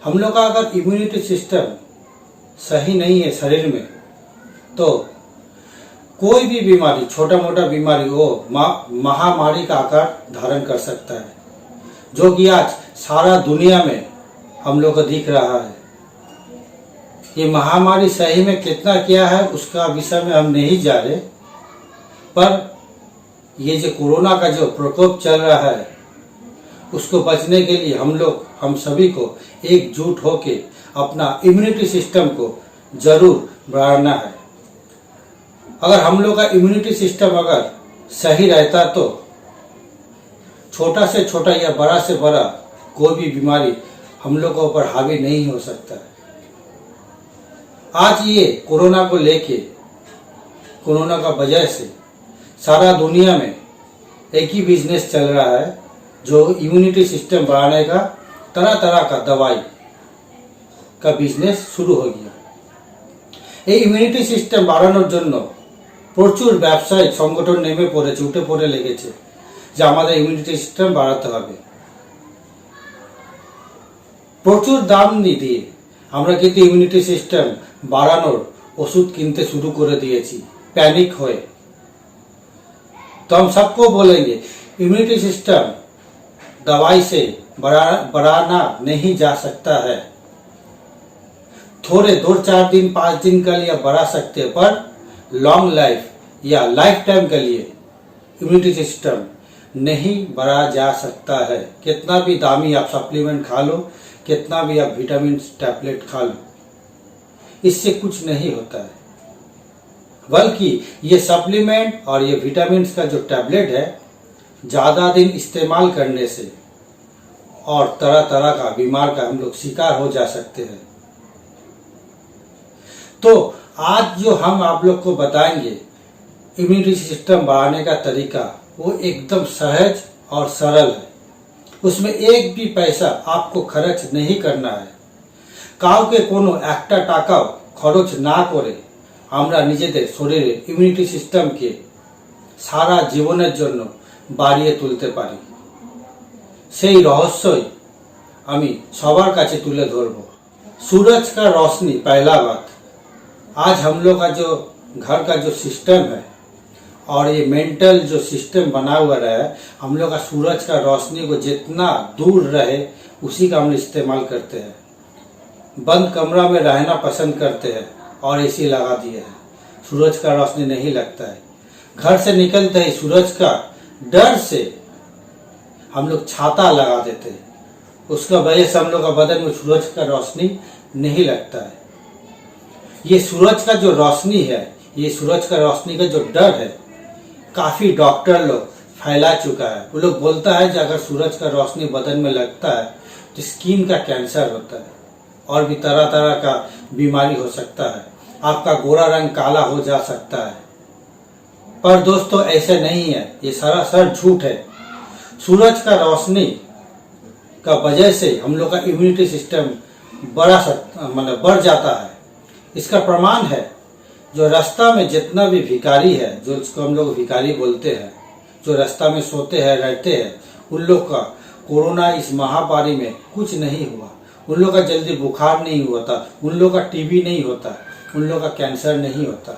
हम लोग का अगर इम्यूनिटी सिस्टम सही नहीं है शरीर में, तो कोई भी बीमारी, छोटा मोटा बीमारी वो महामारी का आकार धारण कर सकता है, जो कि आज सारा दुनिया में हम लोग को दिख रहा है। ये महामारी सही में कितना क्या है उसका विषय में हम नहीं जा रहे, पर ये जो कोरोना का जो प्रकोप चल रहा है उसको बचने के लिए हम सभी को एकजुट होके अपना इम्यूनिटी सिस्टम को जरूर बढ़ाना है। अगर हम लोग का इम्यूनिटी सिस्टम अगर सही रहता तो छोटा से छोटा या बड़ा से बड़ा कोई भी बीमारी हम लोग के ऊपर हावी नहीं हो सकता। आज ये कोरोना को लेके, कोरोना का वजह से सारा दुनिया में एक ही बिजनेस चल रहा है, जो इम्यूनिटी सिस्टम बढ़ाने का तरह तरह का दवाई का बिजनेस शुरू हो गया। এই ইমিউনিটি সিস্টেম বাড়ানোর জন্য প্রচুর ব্যবসায়িক সংগঠন নেমে পড়েছে, উঠে পড়ে লেগেছে যে আমাদের ইমিউনিটি সিস্টেম বাড়াতে হবে। প্রচুর দাম দিয়ে আমরা কিন্তু ইমিউনিটি সিস্টেম বাড়ানোর ওষুধ কিনতে শুরু করে দিয়েছি पैनिक হয়ে। तो हम सबको बोलेंगे इम्यूनिटी सिस्टम दवाई से बढ़ाना नहीं जा सकता है। थोड़े 2-4 दिन 5 दिन के लिए बढ़ा सकते हैं, पर लॉन्ग लाइफ या लाइफ टाइम के लिए इम्यूनिटी सिस्टम नहीं बढ़ा जा सकता है। कितना भी दामी आप सप्लीमेंट खा लो, कितना भी आप विटामिन टैबलेट खा लो, इससे कुछ नहीं होता है। बल्कि ये सप्लीमेंट और ये विटामिन का जो टैबलेट है, ज़्यादा दिन इस्तेमाल करने से और तरह तरह का बीमार का हम लोग शिकार हो जा सकते हैं। तो आज जो हम आप लोग को बताएंगे इम्यूनिटी सिस्टम बढ़ाने का तरीका, वो एकदम सहज और सरल है। उसमें एक भी पैसा आपको खर्च नहीं करना है। কাউকে কোনো একটা টাকাও খরচ না করে আমরা নিজেদের শরীরে ইমিউনিটি সিস্টেমকে সারা জীবনের জন্য বাড়িয়ে তুলতে পারি। সেই রহস্যই আমি সবার কাছে তুলে ধরব। सूरज का रोशनी पहला बात। आज हम लोग का जो घर का जो सिस्टम है और ये मेंटल जो सिस्टम बना हुआ रहा है, हम लोग का सूरज का रोशनी को जितना दूर रहे उसी का हम इस्तेमाल करते हैं। बंद कमरा में रहना पसंद करते हैं और एसी लगा दिए है, सूरज का रोशनी नहीं लगता है। घर से निकलते ही सूरज का डर से हम लोग छाता लगा देते हैं, उसका वजह से हम लोग का बदन में सूरज का रोशनी नहीं लगता है। ये सूरज का जो रोशनी है, ये सूरज का रोशनी का जो डर है, काफी डॉक्टर लोग फैला चुका है। वो लोग बोलता है कि अगर सूरज का रोशनी बदन में लगता है तो स्किन का कैंसर होता है और भी तरह तरह का बीमारी हो सकता है, आपका गोरा रंग काला हो जा सकता है। पर दोस्तों ऐसे नहीं है, ये सरासर झूठ है। सूरज का रोशनी का वजह से हम लोग का इम्यूनिटी सिस्टम बढ़ जाता है। इसका प्रमाण है, जो रास्ता में जितना भी भिखारी है, जो इसको हम लोग भिखारी बोलते हैं, जो रास्ता में सोते हैं रहते हैं, उन लोग का कोरोना इस महामारी में कुछ नहीं हुआ। उन लोग का जल्दी बुखार नहीं होता, उन लोग का टीबी नहीं होता, उन लोग का कैंसर नहीं होता।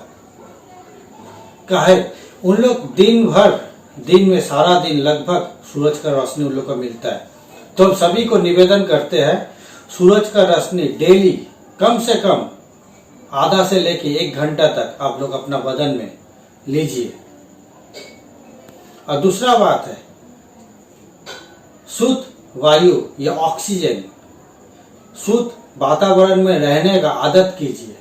काहे उन लोग दिन में सारा दिन लगभग सूरज का रोशनी उन लोग को मिलता है। तो हम सभी को निवेदन करते हैं, सूरज का रोशनी डेली कम से कम आधा से लेके 1 घंटा तक आप लोग अपना बदन में लीजिए। और दूसरा बात है, शुद्ध वायु या ऑक्सीजन, शुद्ध वातावरण में रहने का आदत कीजिए।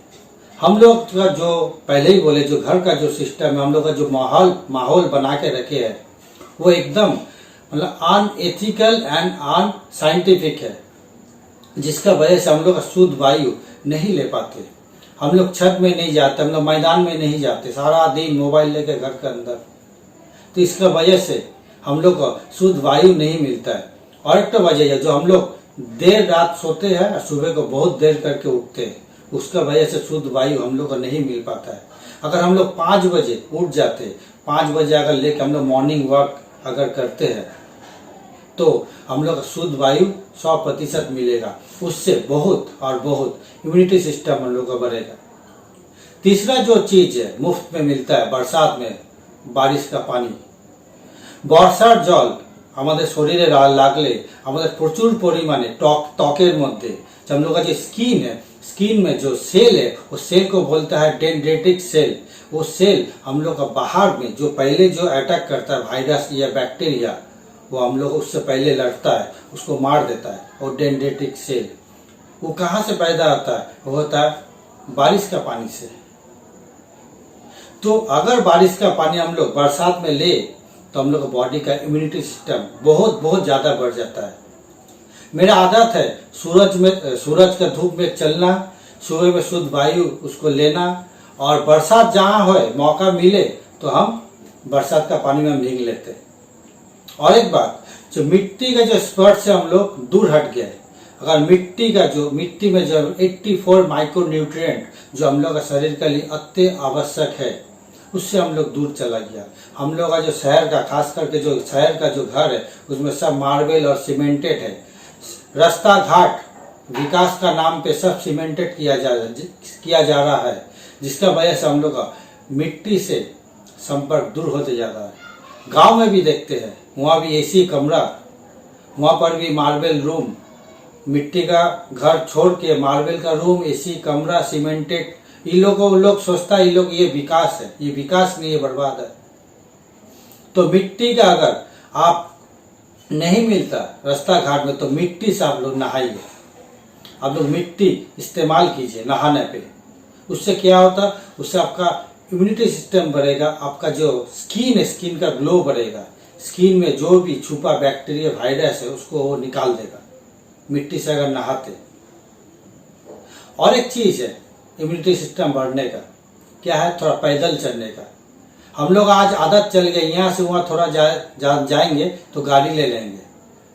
हम लोग का जो पहले ही बोले, जो घर का जो सिस्टम है, हम लोग का जो माहौल बना के रखे है, वो एकदम अनएथिकल एंड अनसाइंटिफिक है, जिसका वजह से हम लोग का शुद्ध वायु नहीं ले पाते। हम लोग छत में नहीं जाते, हम लोग मैदान में नहीं जाते, सारा दिन मोबाइल लेके घर के अंदर। तो इसका वजह से हम लोग को शुद्ध वायु नहीं मिलता है। और एक तो वजह है, जो हम लोग देर रात सोते हैं और सुबह को बहुत देर करके उठते हैं, उसका वजह से शुद्ध वायु हम लोग को नहीं मिल पाता है। अगर हम लोग 5 बजे उठ जाते, 5 बजे अगर लेके हम लोग मॉर्निंग वॉक अगर करते हैं, तो हम लोग का शुद्ध वायु 100% मिलेगा। उससे बहुत और बहुत इम्यूनिटी सिस्टम हम लोग का बढ़ेगा। तीसरा जो चीज है मुफ्त में मिलता है बरसात में, बारिश का पानी। বর্ষার জল আমাদের শরীরে লাগলে আমাদের प्रचुर परिमाणे त्वकेर मध्य जो हम लोग का जो स्किन है, स्किन में जो सेल है वो सेल को बोलता है डेंड्रेटिक सेल। वो सेल हम लोग का बाहर में जो पहले जो अटैक करता है वायरस या बैक्टीरिया, वो हम लोग उससे पहले लड़ता है, उसको मार देता है। और डेंड्रेटिक सेल वो कहाँ से पैदा होता है? वो होता है बारिश का पानी से। तो अगर बारिश का पानी हम लोग बरसात में ले तो हम लोग का बॉडी का इम्यूनिटी सिस्टम बहुत बहुत ज्यादा बढ़ जाता है। मेरा आदत है सूरज का धूप में चलना, सुबह में शुद्ध वायु उसको लेना, और बरसात जहाँ हो मौका मिले तो हम बरसात का पानी में भीग लेते। और एक बात, जो मिट्टी का जो स्पर्श से हम लोग दूर हट गए। अगर मिट्टी में जो 84 माइक्रो न्यूट्रिएंट जो हम लोग का शरीर के लिए अति आवश्यक है, उससे हम लोग दूर चला गया। हम लोग का जो शहर का, खास करके जो शहर का जो घर है उसमें सब मार्बल और सीमेंटेड है। रास्ता घाट विकास का नाम पे सब सीमेंटेड किया जा रहा है, जिसका वजह से हम लोग का मिट्टी से संपर्क दूर होते जा रहा है। गांव में भी देखते हैं, वहाँ भी एसी कमरा, वहाँ पर भी मार्बल रूम, मिट्टी का घर छोड़ के मार्बल का रूम, एसी कमरा, सीमेंटेड। लोग सोचता है ये विकास है। ये विकास नहीं है, बर्बाद है। तो मिट्टी का अगर आप नहीं मिलता रास्ता घाट में तो मिट्टी से आप लोग नहाइए, आप लोग मिट्टी इस्तेमाल कीजिए नहाने पे। उससे क्या होता, उससे आपका इम्यूनिटी सिस्टम बढ़ेगा, आपका जो स्किन है स्किन का ग्लो बढ़ेगा, स्किन में जो भी छुपा बैक्टीरिया वायरस है उसको वो निकाल देगा मिट्टी से अगर नहाते। और एक चीज है इम्यूनिटी सिस्टम बढ़ने का, क्या है, थोड़ा पैदल चलने का। हम लोग आज आदत चल गई, यहाँ से वहाँ थोड़ा जाएंगे तो गाड़ी ले लेंगे।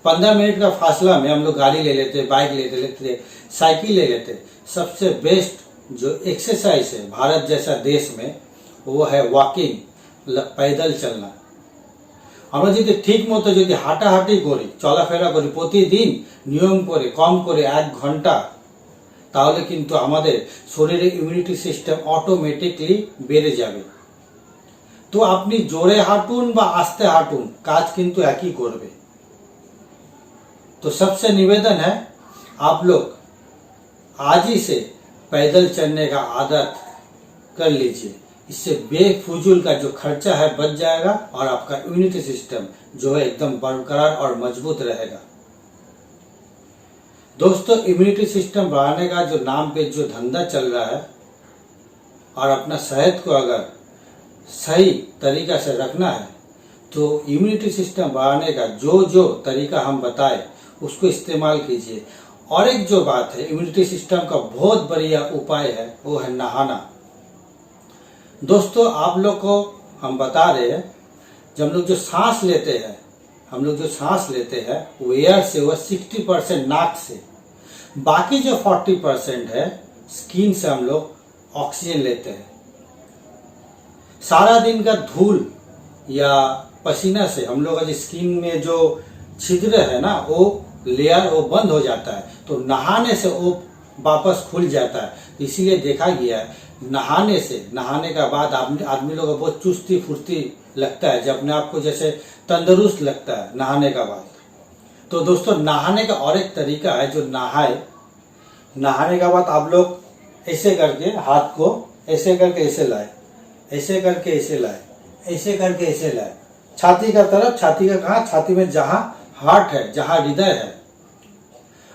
15 मिनट का फासला में हम लोग गाड़ी ले लेते, बाइक ले लेते, साइकिल ले लेते। सबसे बेस्ट जो एक्सरसाइज है भारत जैसा देश में वो है वॉकिंग, पैदल चलना। আমরা যদি ঠিক মতো যদি হাঁটাহাঁটি করি, চলাফেরা করি প্রতিদিন নিয়ম করে কম করে 1 ঘন্টা, তাহলে কিন্তু আমাদের শরীরে ইমিউনিটি সিস্টেম অটোমেটিকলি বেড়ে যাবে। তো আপনি জোরে হাঁটুন বা আস্তে হাঁটুন, কাজ কিন্তু একই করবে। तो सबसे निवेदन है आप लोग आज ही से पैदल चलने का आदत कर लीजिए। इससे बेफुजूल का जो खर्चा है बच जाएगा और आपका इम्यूनिटी सिस्टम जो है एकदम बरकरार और मजबूत रहेगा। दोस्तों, इम्यूनिटी सिस्टम बढ़ाने का जो नाम पे जो धंधा चल रहा है और अपना सेहत को अगर सही तरीका से रखना है तो इम्यूनिटी सिस्टम बढ़ाने का जो तरीका हम बताए उसको इस्तेमाल कीजिए। और एक जो बात है, इम्यूनिटी सिस्टम का बहुत बढ़िया उपाय है वो है नहाना। दोस्तों, आप लोग को हम बता रहे हैं, जब हम लोग जो सांस लेते हैं वो एयर से, वो 60% नाक से, बाकी जो 40% है स्किन से हम लोग ऑक्सीजन लेते हैं। सारा दिन का धूल या पसीना से हम लोग का स्किन में जो छिद्र है ना, वो लेयर वो बंद हो जाता है, तो नहाने से वो वापस खुल जाता है। इसीलिए देखा गया है नहाने का बाद आदमी लोग को बहुत चुस्ती फुर्ती लगता है, जब अपने आप को जैसे तंदुरुस्त लगता है नहाने का बाद। तो दोस्तों, नहाने का और एक तरीका है, जो नहाने का बाद आप लोग ऐसे करके हाथ को ऐसे करके ऐसे लाए, ऐसे करके ऐसे लाए, ऐसे करके ऐसे लाए, छाती का तरफ, छाती का कहाँ, छाती में जहाँ हार्ट है, जहाँ हृदय है,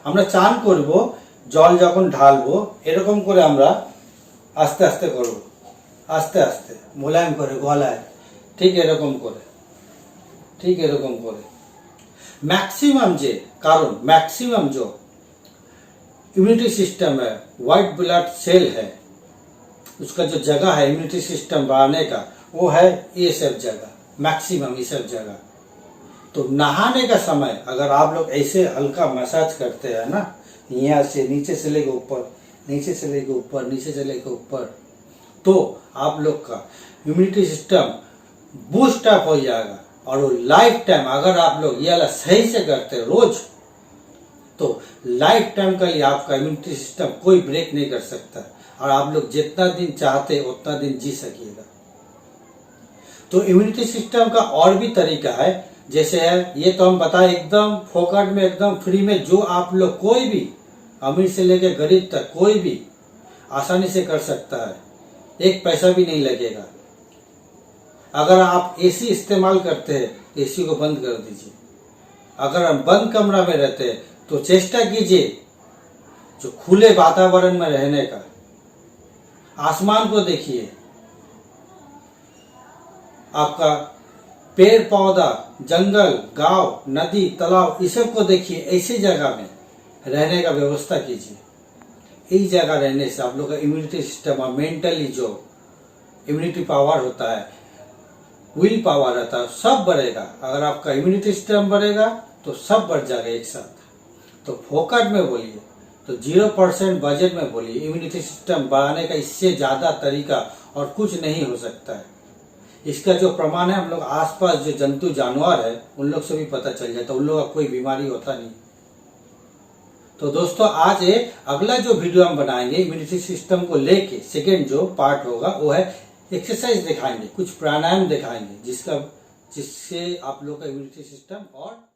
আমরা চান করব, জল যখন ঢালবো এরকম করে আমরা আস্তে আস্তে করব, আস্তে আস্তে মোলায়েম করে গলায়, ঠিক এরকম করে, ঠিক এরকম করে। मैक्सिमम जो इम्यूनिटी सिस्टम है, व्हाइट ब्लड सेल है, उसका जो जगह है इम्यूनिटी सिस्टम बढ़ाने का वो है ये सब जगह, मैक्सिमम ये सब जगह। तो नहाने का समय अगर आप लोग ऐसे हल्का मसाज करते हैं ना, यहाँ से नीचे से लेकर ऊपर, नीचे से लेकर ऊपर, नीचे से लेकर ऊपर, तो आप लोग का इम्यूनिटी सिस्टम बूस्ट अप हो जाएगा और वो लाइफ टाइम अगर आप लोग ये वाला सही से करते हैं रोज, तो लाइफ टाइम का लिए आपका इम्यूनिटी सिस्टम कोई ब्रेक नहीं कर सकता और आप लोग जितना दिन चाहते उतना दिन जी सकिएगा। तो इम्यूनिटी सिस्टम का और भी तरीका है, जैसे है ये तो हम बताए एकदम फोकट में, एकदम फ्री में, जो आप लोग कोई भी अमीर से लेकर गरीब तक कोई भी आसानी से कर सकता है, एक पैसा भी नहीं लगेगा। अगर आप एसी इस्तेमाल करते हैं तो एसी को बंद कर दीजिए। अगर हम बंद कमरा में रहते हैं तो चेष्टा कीजिए जो खुले वातावरण में रहने का। आसमान को देखिए, आपका पेड़ पौधा, जंगल, गांव, नदी, तालाब, इस सब को देखिए। ऐसी जगह में रहने का व्यवस्था कीजिए। इस जगह रहने से आप लोग का इम्यूनिटी सिस्टम और मेंटली जो इम्यूनिटी पावर होता है, विल पावर रहता है, सब बढ़ेगा। अगर आपका इम्यूनिटी सिस्टम बढ़ेगा तो सब बढ़ जाएगा एक साथ। तो फोकट में बोलिए तो 0% बजट में बोलिए, इम्यूनिटी सिस्टम बढ़ाने का इससे ज्यादा तरीका और कुछ नहीं हो सकता है। इसका जो प्रमाण है, हम लोग आसपास जो जंतु जानवर है उन लोग से भी पता चल जाता है, उन लोगों का कोई बीमारी होता नहीं। तो दोस्तों आज अगला जो वीडियो हम बनाएंगे इम्यूनिटी सिस्टम को लेके, सेकेंड जो पार्ट होगा वो है एक्सरसाइज दिखाएंगे, कुछ प्राणायाम दिखाएंगे जिससे आप लोग का इम्यूनिटी सिस्टम और